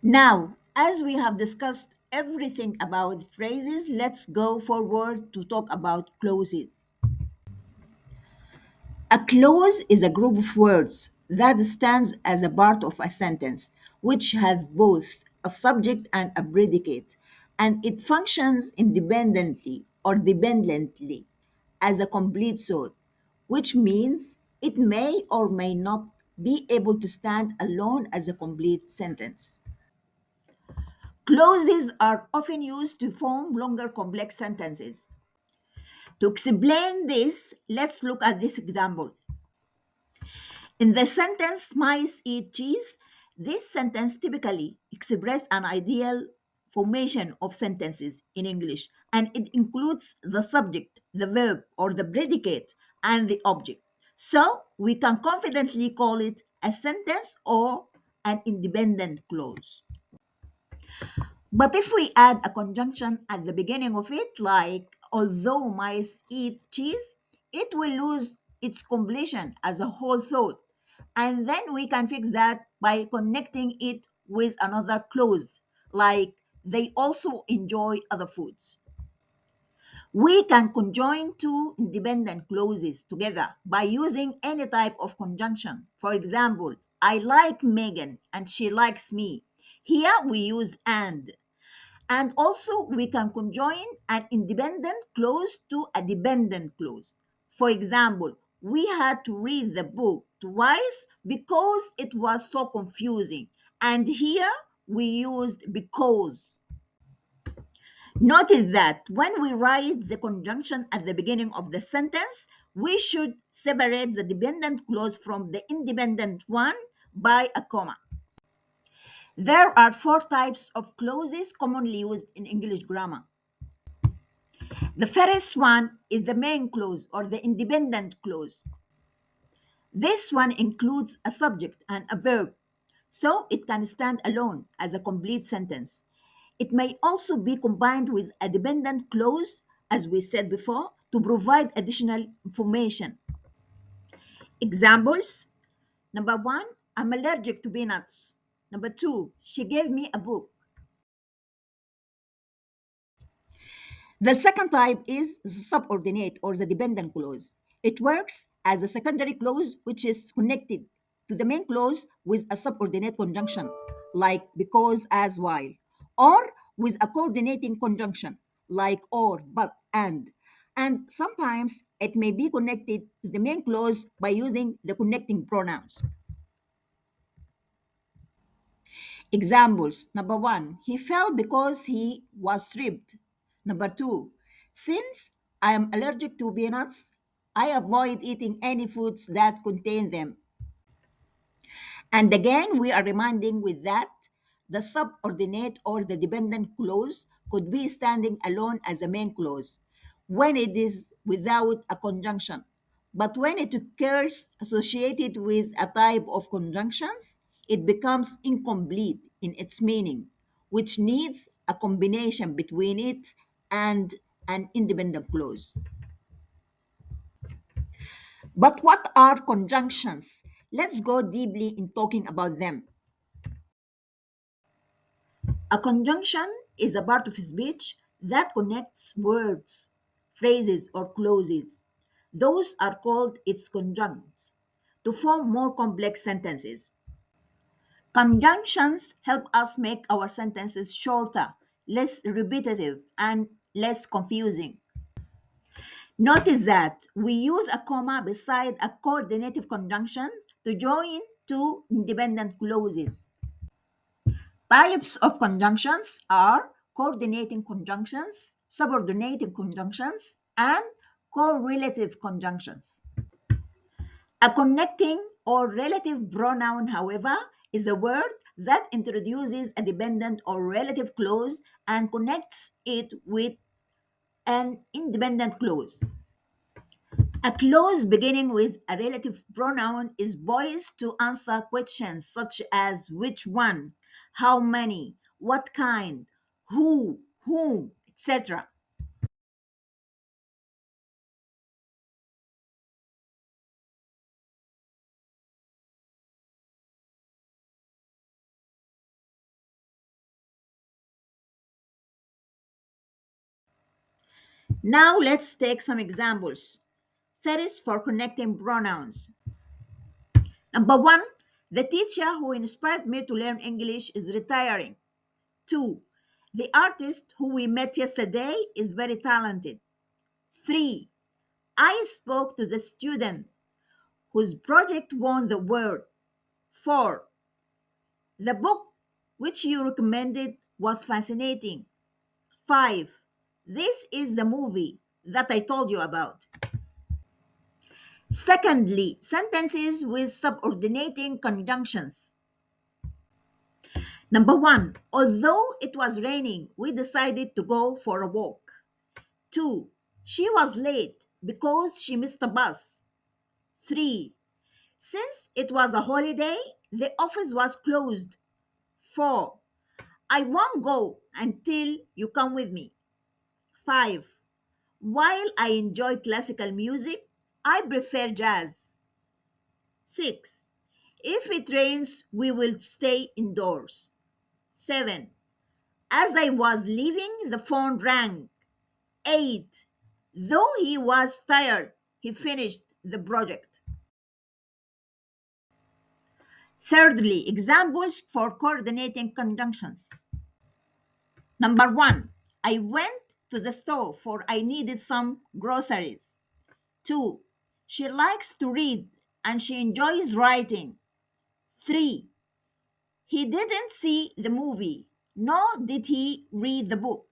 Now, as we have discussed everything about phrases, let's go forward to talk about clauses. A clause is a group of words that stands as a part of a sentence, which has both a subject and a predicate, and it functions independently or dependently as a complete thought, which means it may or may not be able to stand alone as a complete sentence. Clauses are often used to form longer complex sentences. To explain this, let's look at this example. In the sentence, mice eat cheese, this sentence typically expresses an ideal formation of sentences in English, and it includes the subject, the verb, or the predicate, and the object. So we can confidently call it a sentence or an independent clause. But if we add a conjunction at the beginning of it, like although mice eat cheese, it will lose its completion as a whole thought. And then we can fix that by connecting it with another clause, like they also enjoy other foods. We can conjoin two independent clauses together by using any type of conjunction. For example, I like Megan and she likes me. Here we use and also, we can conjoin an independent clause to a dependent clause. For example, we had to read the book twice because it was so confusing. And here we used because. Notice that when we write the conjunction at the beginning of the sentence, we should separate the dependent clause from the independent one by a comma. There are four types of clauses commonly used in English grammar. The first one is the main clause or the independent clause. This one includes a subject and a verb, so it can stand alone as a complete sentence. It may also be combined with a dependent clause, as we said before, to provide additional information. Examples: number one, I'm allergic to peanuts. Number two, she gave me a book. The second type is the subordinate or the dependent clause. It works as a secondary clause which is connected to the main clause with a subordinate conjunction, like because, as, while, or with a coordinating conjunction, like or, but, and. And sometimes it may be connected to the main clause by using the connecting pronouns. Examples: number one, he fell because he was tripped. Number two, since I am allergic to peanuts, I avoid eating any foods that contain them. And again, we are reminding with that the subordinate or the dependent clause could be standing alone as a main clause when it is without a conjunction. But when it occurs associated with a type of conjunctions, it becomes incomplete in its meaning, which needs a combination between it and an independent clause. But what are conjunctions? Let's go deeply in talking about them. A conjunction is a part of speech that connects words, phrases, or clauses. Those are called its conjuncts to form more complex sentences. Conjunctions help us make our sentences shorter, less repetitive, and less confusing. Notice that we use a comma beside a coordinative conjunction to join two independent clauses. Types of conjunctions are coordinating conjunctions, subordinating conjunctions, and correlative conjunctions. A connecting or relative pronoun, however, is a word that introduces a dependent or relative clause and connects it with an independent clause. A clause beginning with a relative pronoun is poised to answer questions such as which one, how many, what kind, who, whom, etc. Now let's take some examples. First, for connecting pronouns. Number one, the teacher who inspired me to learn English is retiring. Two, the artist who we met yesterday is very talented. Three, I spoke to the student whose project won the award. Four, the book which you recommended was fascinating. Five, this is the movie that I told you about. Secondly, sentences with subordinating conjunctions. Number one, although it was raining, we decided to go for a walk. Two, she was late because she missed the bus. Three, since it was a holiday, the office was closed. Four, I won't go until you come with me. Five, while I enjoy classical music, I prefer jazz. Six, if it rains, we will stay indoors. Seven, as I was leaving, the phone rang. Eight, though he was tired, he finished the project. Thirdly, examples for coordinating conjunctions. Number one, I went to the store for I needed some groceries. Two, she likes to read and she enjoys writing. Three, he didn't see the movie, nor did he read the book.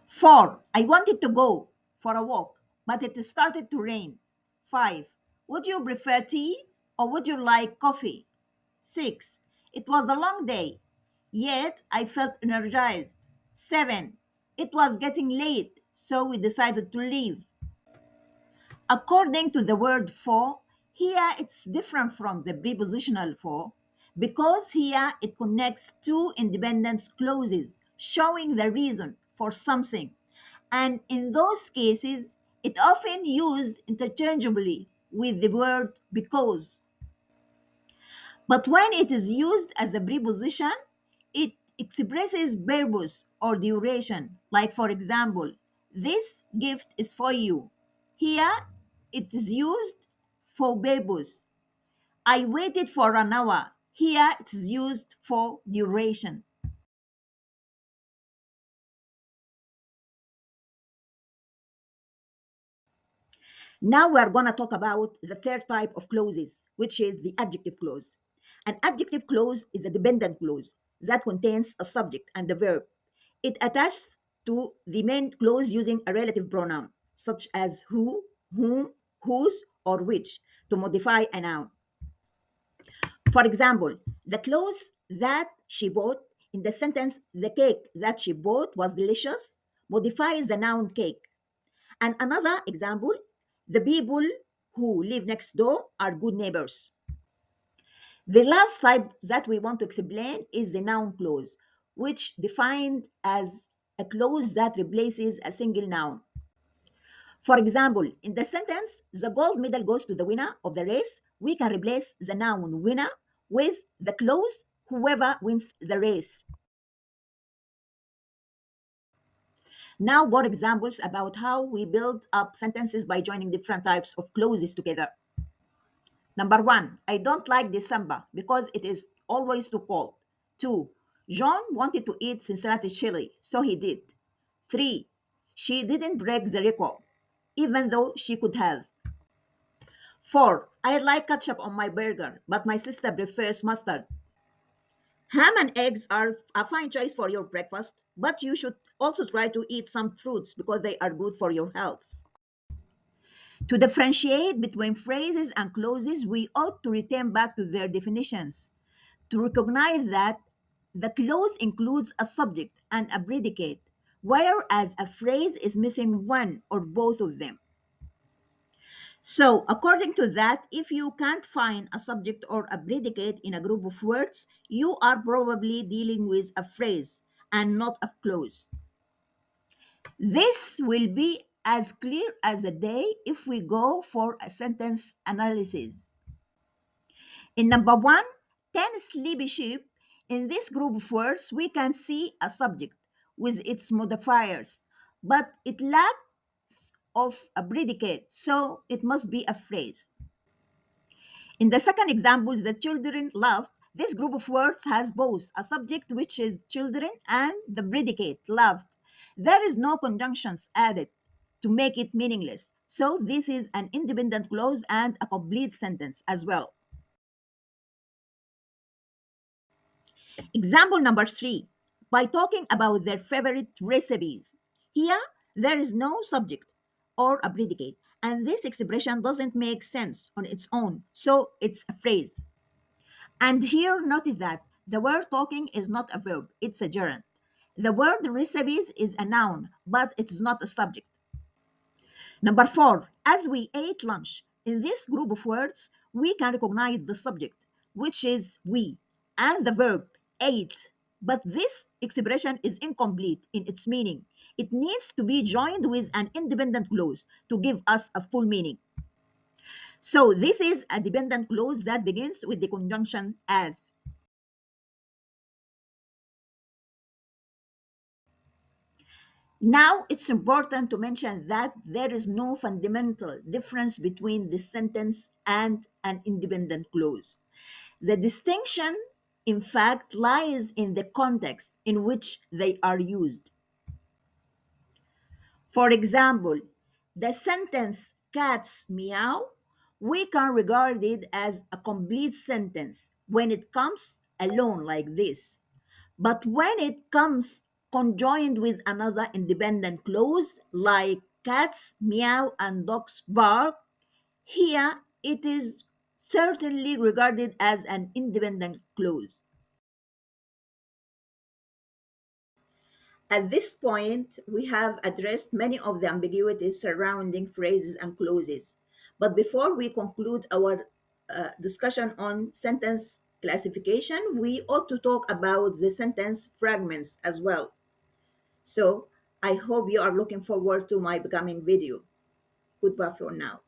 Four, I wanted to go for a walk, but it started to rain. Five, would you prefer tea or would you like coffee? Six, it was a long day, yet I felt energized. Seven, it was getting late, so we decided to leave. According to the word for, here it's different from the prepositional for because here it connects two independent clauses showing the reason for something. And in those cases, it often used interchangeably with the word because. But when it is used as a preposition, it expresses purpose or duration. Like, for example, this gift is for you. Here, it is used for purpose. I waited for an hour. Here, it is used for duration. Now we are going to talk about the third type of clauses, which is the adjective clause. An adjective clause is a dependent clause that contains a subject and a verb. It attaches to the main clause using a relative pronoun, such as who, whom, whose, or which, to modify a noun. For example, the clothes that she bought in the sentence, the cake that she bought was delicious, modifies the noun cake. And another example, the people who live next door are good neighbors. The last type that we want to explain is the noun clause, which defined as a clause that replaces a single noun. For example, in the sentence, the gold medal goes to the winner of the race, we can replace the noun winner with the clause whoever wins the race. Now, more examples about how we build up sentences by joining different types of clauses together. Number one, I don't like December because it is always too cold. Two, John wanted to eat Cincinnati chili, so he did. Three, she didn't break the record, even though she could have. Four, I like ketchup on my burger, but my sister prefers mustard. Ham and eggs are a fine choice for your breakfast, but you should also try to eat some fruits because they are good for your health. To differentiate between phrases and clauses, we ought to return back to their definitions to recognize that the clause includes a subject and a predicate, whereas a phrase is missing one or both of them. So, according to that, if you can't find a subject or a predicate in a group of words, you are probably dealing with a phrase and not a clause. This will be as clear as a day if we go for a sentence analysis. In number one, 10 sleepy sheep. In this group of words, we can see a subject, with its modifiers, but it lacks of a predicate, so it must be a phrase. In the second example, the children loved. This group of words has both a subject, which is children, and the predicate, loved. There is no conjunctions added to make it meaningless. So this is an independent clause and a complete sentence as well. Example number three, by talking about their favorite recipes. Here, there is no subject or a predicate, and this expression doesn't make sense on its own, so it's a phrase. And here, notice that the word talking is not a verb, it's a gerund. The word recipes is a noun, but it is not a subject. Number four, as we ate lunch. In this group of words, we can recognize the subject, which is we, and the verb ate. But this expression is incomplete in its meaning. It needs to be joined with an independent clause to give us a full meaning. So this is a dependent clause that begins with the conjunction as. Now, it's important to mention that there is no fundamental difference between this sentence and an independent clause. The distinction, in fact, lies in the context in which they are used. For example, the sentence cats meow, we can regard it as a complete sentence when it comes alone like this. But when it comes conjoined with another independent clause like cats meow and dogs bark, here it is certainly regarded as an independent clause. At this point, we have addressed many of the ambiguities surrounding phrases and clauses. But before we conclude our discussion on sentence classification, we ought to talk about the sentence fragments as well. So I hope you are looking forward to my becoming video. Goodbye for now.